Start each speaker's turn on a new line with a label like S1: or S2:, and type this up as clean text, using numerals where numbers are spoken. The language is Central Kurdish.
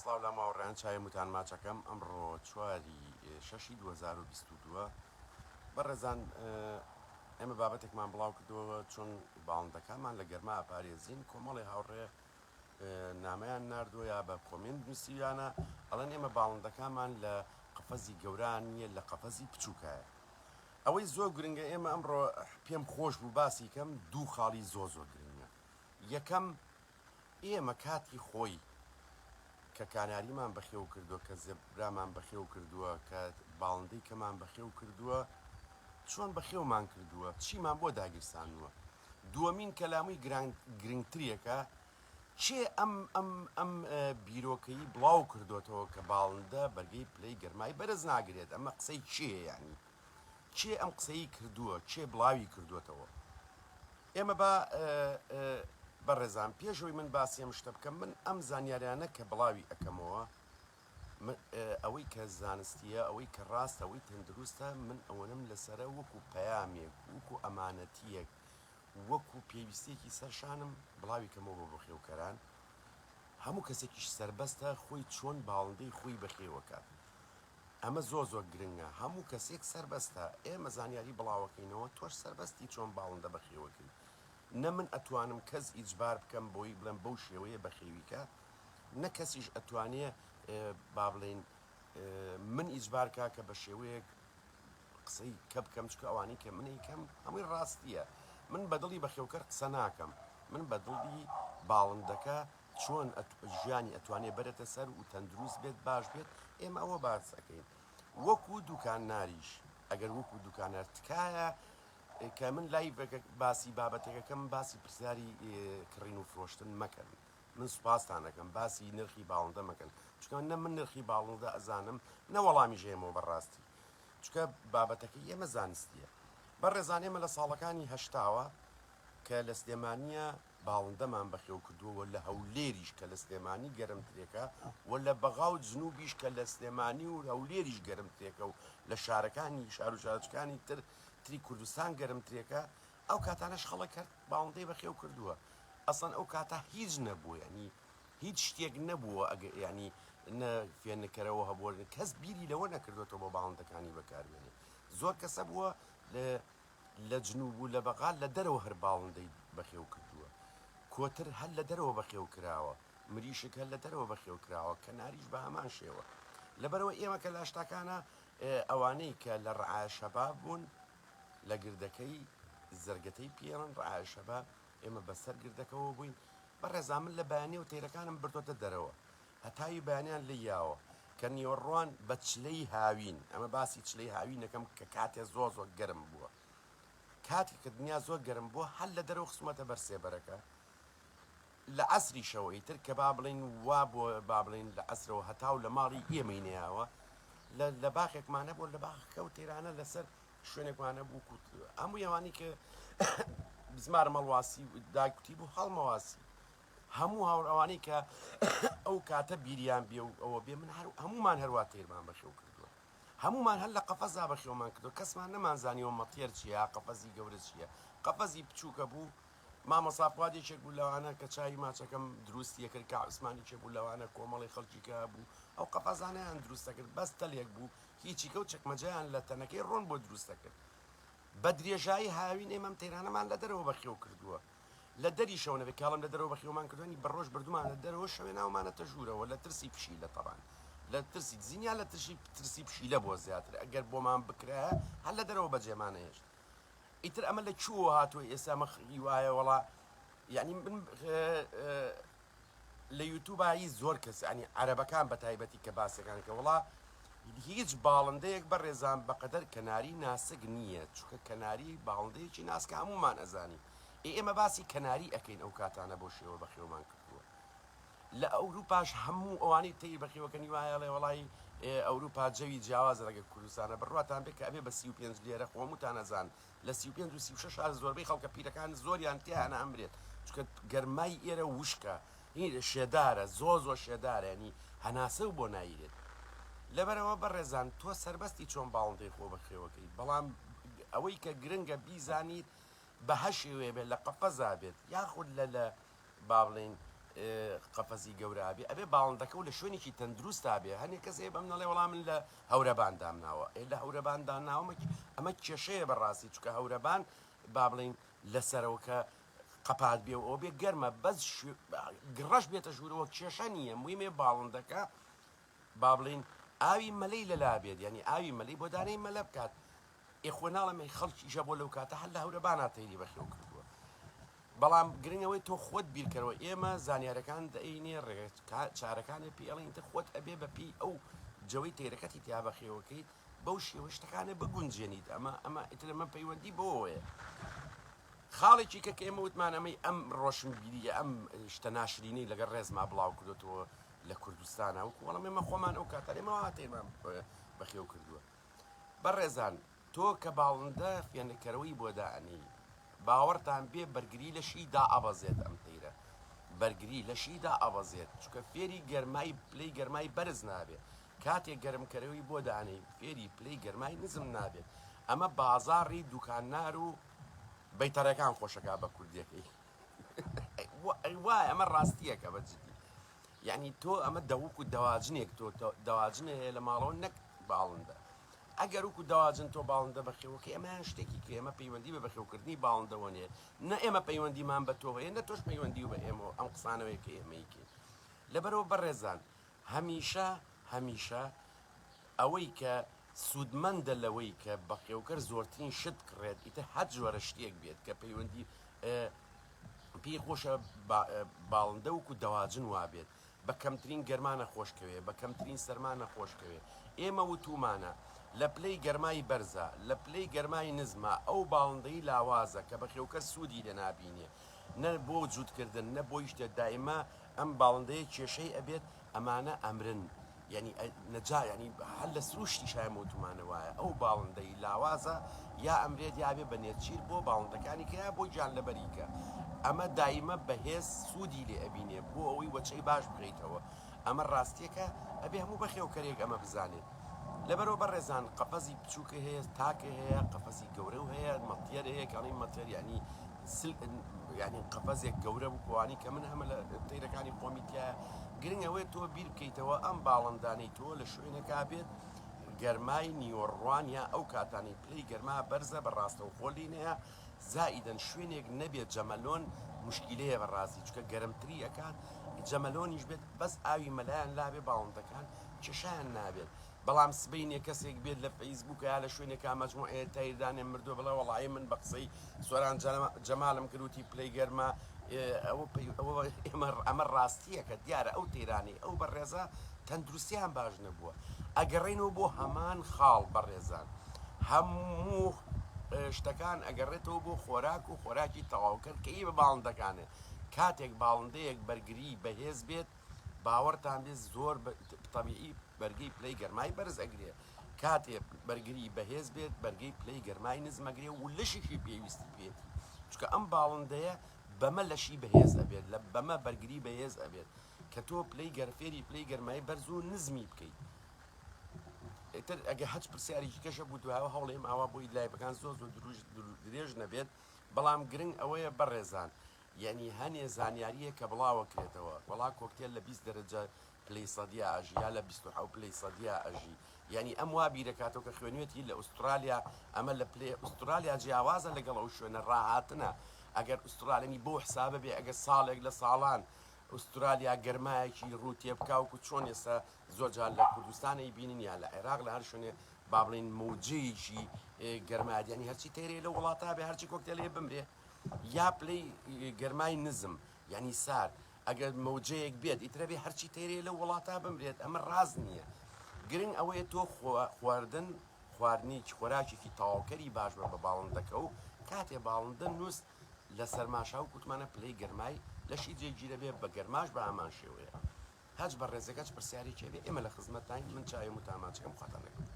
S1: سڵاو لە ماوەڕێیان چای وتان ماچەکەم ئەمڕۆ 4/6/2022 بەڕێزان ئێمە بابەتێکمان بڵاو کردەوە چۆن باڵندەکانمان لە گەرما ئاپارێزین کۆمەڵی هاوڕێ نامەیان نردووە یا بە کۆمنت نووسیویانە ئەڵەن ئێمە باڵندەکانمان لە قەفەزی گەوران نیە لە قەفەزی بچووکایە ئەوەی زۆر گرنگە ئێمە ئەمڕۆ پێم خۆش بوو باسی کەم دوو خاڵی زۆر گرنگە یەکەم ئێمە کاتی خۆی کە کاناریمان بەخێو کردووە کە زێبرامان بەخێو کردووە کە باڵندەی کەمان بەخێو کردووە چۆن بەخێومان کردووە چیمان بۆ داگیرسانووە دووەمین کەلامووی گرنگترێکە چێ ئەم بیرۆکەی بڵاو کردوێتەوە کە باڵندە بەرگەی پلەی گەرمای بەرز ناگرێت ئەمە قسەی چێ ینی چێ ئەم قسەی کردووە چێ بڵاوی کردوێتەوە ئێمە بە بەڕێزان پێشەوەی من باسیێم شتە بکەم من ئەم زانیاریانە کە بڵاوی ئەەکەمەوە ئەوەی کە زانستیە ئەوەی کە ڕاستە ئەوەی تەندروستە من ئەوەنم لەسرە وەکو پەیامێک وەکو ئەمانەتیەک وەکو پێویستێکی سەرشانم بڵاوی کەمەوە بۆ بەخێوکەران هەموو کەسێکیش سربەستە خۆی چۆن باڵندەی خۆی بەخێوەکات ئەمە زۆر گرنگە هەموو کەسێک سربەستە ئێمە زانیاری بڵاوەکەینەوە تۆش سربەستی چۆن باڵندە بەخێوەکەی نە من ئەتوانم کەس ئیجبار بکەم بۆی بڵێم بەو شێوەیە بەخێویکە نە کەسیش ئەتوانێ با بڵێن من ئیجبار کا کە بە شێوەیەک قسەی کە بکەم چکە ئەوانی کە منی کەم هەمووی ڕاستیە من بەدڵی بەخێوکەر قسە ناکەم من بەدڵی باڵندەکە چۆن ژیانی ئەتوانێ بەرێتە سەر و تەندروست بێت باش بێت ئێمە ئەوە باسەکەین وەکو دوکان ناریش ئەگەر وەکو دوکانەر تکایە کە من لای باسی بابەتێکەکەم باسی پرسیاری کڕین و فرۆشتن مەکەن من سوپاسان دەکەم باسی نرخی باڵندە مەکەن چکە نە من نرخی باڵندە ئەزانم نەوەڵامی ژێمەوە بەڕاستی چکە بابەتەکەی ئێمە زانستیە بەڕێزان ئێمە لە ساڵەکانی هەشتاوە کە لە سلێمانیە باڵندەمان بەخێو کردووە لە هەولێریش کە لە سلێمانی گەرمترێکە و لە بەغاو جنوبیش کە لە سلێمانی و هەولێریش گەرمترێکە و لە شارەکانی شار و شارچکانی تری کوردستان گەرمترێکە ئەو کاتانەش خەڵک کرد باڵندەی بەخێو کردووە ئەسڵەن ئەو کاتە هیچ نەبووە ینی هیچ شتێک نەبووە ینی نە فێنەکەرەوە هەبووە کەس بیری لەوە نەکردوێتەوە بۆ باڵندەکانی بەکاربێنێ زۆر کەسە بووە لە جنوب و لە بەغال لە دەرەوە هەر باڵندەی بەخێو کردووە کۆتر هەر لە دەرەوە بەخێو کراوە مریشک هەر لە دەرەوە بەخێو کراوە کە ناریش بە هەمان شێوە لەبەرەوە ئێمە کە لە شتاکانە ئەوانەی کە لە ڕعاە شەباب بوون لە گردەکەی زەرگەتەی پێڕن ڕعاە شەباب ئێمە بەسەر گردەکەەوە بووین بەڕێزا من لە بەیانی و تێرەکانم بردۆتە دەرەوە هەتایی بەیانیان لە یاوە کە نیوەڕوان بە چلەی هاوین ئەمە باسی چلەی هاوینەکەم کە کاتێ زۆر گەرم بووە کاتی کە دنیا زۆر گەرم بووە هەر لە دەرەوە خسمەتە بەرسێبەرەکە لە ئەسری شەوەی تر کە با بڵین وا بۆ با بڵین لە ئەسرەوە هەتاو لە ماڵی ئێمەی نەیاوە لە باخێکمانە بۆ لە باخەکە و تێرانە لەسەر شوێنێکوانە بوو هەموو ئەوانی کە بزمار مەڵواسی داکوتی بوو هەڵمەواسی هەموو هاوڕەوانی کە ئەو کاتە بیریان بێ و ئەوە بێ من هەمومان هەروە تێرمان بەخێو کردووە هەمومان هەر لە قەفەزا بەخێومان کردو کەسمان نەمانزانیەوە مەتێر چیە قەفەزی گەورە چییە قەفەزی بچووکە بوو مامەساپوادێکێک بوو لەوانە کە چای ماچەکەم دروستیە کرد کە عوسمانی چێ بوو لەوانە کۆمەڵی خەڵکیکە بوو ئەو قەفەزانیان دروستە کرد بەس تەلێک بوو هیچی کە و چەکمەجیان لە تەنەکەی ڕۆن بۆ دروستە کرد بە درێژایی هاوین ئێمەم تێرانەمان لە دەرەوە بەخێو کردووە لە دەری شەونە بێ کاڵم لە دەرەوە بەخێومان کردوانی بەڕۆژ بردومان لە دەرەوە شەوێ ناومانەتە ژوورەوە لە ترسی پشیلە تەبان لە ترسی زیینیا لە ترسی پشیلە بۆ زیاتر ئەگەر بۆمان بکرایە هەر لە دەرەوە بەجێمانە هێشت ئیتر ئەمە لە چووە هاتووە ئێستا مەخی وایە وڵا یعنی من لە یوتوبایی زۆر کەس ینی عەرەبەکان بە تایبەتی کە باسەکان کە وڵا هیچ باڵندەیەک بەڕێزان بەقەدەر کەناری ناسک نییە چونکە کەناری باڵندەیەکی ناسکە هەمومان ئەزانی ئێمە باسی کەناری ئەەکەین ئەو کاتانە بۆ شێوە بەخێومان کردووە لە ئەوروپاش هەموو ئەوانەی تی بەخێوەکەنی وایە لێ وڵی ئەوروپا جەوی جیاوازە لەگە کوردستانە بڕاتان بێت کە ئەبێ بە 35 لێرە خۆمتان ئەزان لە 35 و 36 زۆربەی خەڵکە پیرەکان زۆریان تیانە ئەمرێت چکە گەرمای ئێرە وشکە شێدارە زۆر شێدارە ینی هەناسە و بۆ نایرێت لەبەرەوە بەڕێزان تۆ سربەستی چۆن باڵندەی خۆ بەخێوەکەی بەڵام ئەوەی کە گرنگە بیزانیت بە هەشێوێ بێت لە قەفەزا بێت یاخود لە با بڵێن قەفەزی گەورابێ ئەبێ باڵندەکە و لە شوێنێکی تەندروستا بێ هەنێ کەسێ بەم نەڵێ وەڵام من لە هەورەبان دامناوە لە هەورەبان داناومەکی ئەمە کێشەیە بەڕاستی چکە هەورەبان با بڵین لەسەرەوە قەپات بێ و ئەو بێ گەرمە بەس گڕەش بێتە ژوورەوە کێشە نییە مویمێ باڵندەکە با بڵین ئاوی مەلەی لەلا بێت ینی ئاوی مەلەی بۆ دانەی مەلە بکات ئێخۆ ناڵەمە خەڵکیشە بۆ لەو کاتە هەر لە هەورەبانە تەیری بەخێو کردووە بەڵام گرنگەوەی تۆ خۆت بیرکەوە ئێمە زانیارەکان دەینێ ڕێت چارەکانی پێڵین تر خۆت ئەبێ بەپی ئەو جەوەی تێرەکەتی تیا بەخێوەکەیت بەو شێوە شتەکانە بگونجێنیت ئەمە ئیتر ئەمە پەیوەندی بۆیە خاڵێکی کە ئێمە وتمان ئەمەی ئەم ڕۆشنبیریە ئەم شتە ناشرینەی لەگەڵ ڕێزما بڵاو کردوەوە لە کوردستانە وەڵام ئێمە خۆمان ئەو کاتەرێمەوە هاتێمان بەخێو کردووە بەڕێزان تۆ کە باڵندە فێنەکەرەوەی بۆ دانی باوەڕتان بێ بەرگری لە شیدا ئەبەزێت ئەم تەیرە بەرگری لە شیدا ئەبەزێت چکە فێری گەرمای پلەی گەرمای بەرز نابێت کاتێک گەرمکەرەوەی بۆ دانەی فێری پلەی گەرمای نزم نابێت ئەمە بازاڕی دوکاننار و بەیتەرەکان خۆشەکە بە کوردیەکەی وای ئەمە ڕاستیەکە بەجددی یعنی تۆ ئەمە دەوک و دەواجنێک تۆ دەواجنە هەیە لە ماڵەوە نەک باڵندە ئەگەر وکو داواجن تۆ باڵندە بەخێوەکە ئەمەیان شتێکی کە ئێمە پەیوەندی بە بەخێوکردنی باڵندەوە نیە نە ئێمە پەیوەندیمان بە تۆ هەیە نە تۆش پەیوەندی و بە ئێمە ئەم قسانەوەی کە ئێمەیکەین لەبەرەوە بەڕێزان هەمیشە ئەوەی کە سوودمەندە لەوەی کە بەخێوکەر زۆرترین شت کڕێت ئیتە حەد جۆرە شتێک بێت کە پەیوەندی پێی خۆشە باڵندە وکو دەواجن وابێت بە کەمترین گەرمانە خۆشکەوێ بە کەمترین سەرمانە خۆشکەوێ ئێمە وتومانە لە پلەی گەرمای بەرزە لە پلەی گەرمای نزمە ئەو باڵندەی لاوازە کە بەخێوکە سوودی لە نابینێ نە بۆ جوودکردن نە بۆی شتێ دائما ئەم باڵندەیە کێشەی ئەبێت ئەمانە ئەمرن ینی نەجا ینی هەر لە سروشتی شایمە وتمانە وایە ئەو باڵندەی لاوازە یا ئەمرێت یابێ بە نێتچیر بۆ باڵندەکانی کە یا بۆی جانلەبەریکە ئەمە دائیمە بەهێز سوودی لێ ئەبینێ بۆ ئەوەی وەچەی باش بخەیتەوە ئەمە ڕاستیەکە ئەبێ هەموو بەخێوکەرێک ئەمە بزانێت لەبەرەوە بەڕێزان قەفەزی بچووکە هەیە تاکە هەیە قەفەزی گەورە و هەیە مەتیەر هەیە کەڵی مەتەر ینی ینی قەفەزێک گەورە بووانی کە من هەمە لە تەیرەکانی خۆمیتیە گرنگ ئەوەیە تۆ بیر بکەیتەوە ئەم باڵندانەی تۆ لە شوێنێکا بێت گەرمای نیوەڕوانیا ئەو کاتانی پلەی گەرما بەرزە بەڕاستە و خۆلینەیە زائیدەن شوێنێک نەبێت جەمەلۆن مشکلەیە بەڕاستی چکە گەرمتری ئەکات جەمەلۆنیش بێت بەس ئاوی مەلایەن لابێ باڵندەکان کێشیان نابێت بەڵام سبەینێ کەسێک بێت لە فەیسبووکە یا لە شوێنێکا مەجموعەیە تایردانێ مردووە بڵێ وەڵی من بە قسەی سۆران جەمالم کردوتی پلەی گەرمە ئەمە ڕاستیە کە دیارە ئەو تێرانی ئەو بەڕێزە تەندروستیان باش نەبووە ئەگەڕێنەوە بۆ هەمان خاڵ بەڕێزان هەموو شتەکان ئەگەڕێتەوە بۆ خۆراک و خۆراکی تەواوکرد کە ئی بە باڵندەکانێ کاتێک باڵندەیەک بەرگری بەهێز بێت باوەڕتان بێت زۆر تەبیعی بەرگەی پلەی گەرمای بەرز ئەگرێ کاتێک بەرگری بەهێز بێت بەرگەی پلەی گەرمای نزمەگرێ و لەشێکی پێویستی پێێتی چکە ئەم باڵندەیە بەمە لەشی بەهێز ئەبێت لە بەمە بەرگری بەهێز ئەبێت کە تۆ پلەی گەرفێری پلەی گەرمای بەرز و نزمی بکەیت ئێتر ئەگە هەچ پرسیارێکی کەشە بوو دوایەوە هەوڵێم ئاوا بۆی لایبەکان زۆر درێژ نەبێت بەڵام گرنگ ئەوەیە بەڕێزان یعنی هەنێ زانیاریە کە بڵاوەکرێتەوە وڵا کۆکتێل لە 20 دەرەجە پلەی سەدیا ئاژی یا لە 26 پلەی سەدیا ئەژی یعنی ئەم وا بیرەکاتەوە کە خوێنوێتی لە ئوسترالیا ئەمە لە پلێ ئوسترالیا جیاوازە لەگەڵ ئەو شوێنە ڕاهاتنە ئەگەر ئوسترالیمی بۆ حسابە بێ ئەگەر ساڵێک لە ساڵان ئوسترالیا گەرمایەکی ڕوو تێبکاوکو چۆن ئێستا زۆر جار لە کوردستانی بینین یا لە عێراق لە هەر شوێنێ با بڵین موجەیەکی گەرمایدیانی هەرچی تێرێ لە وڵاتە بێ هەرچی کۆکتێلێ بمرێ یا پلەی گەرمای نزم یعنی سار ئەگەر مەوجەیەک بێت ئیترە بێ هەرچی تێرێ لە وڵاتە بمرێت ئەمە ڕاز نییە گرنگ ئەوەیە تۆ خواردن خواردنێکی خۆراکێکی تەواوکەری باش بە باڵندەکە و کاتێ باڵندە نووس لە سەرماشا و کوتمانە پلەی گەرمای لەشی جێگیرە بێ بە گەرماش بە ئامان شێوەیە هەچ بە ڕێزەکەچ پرسیارێکی بێ ئێمە لە خزمەتتان من چاوی متاماچەکەم خواتان نەکەم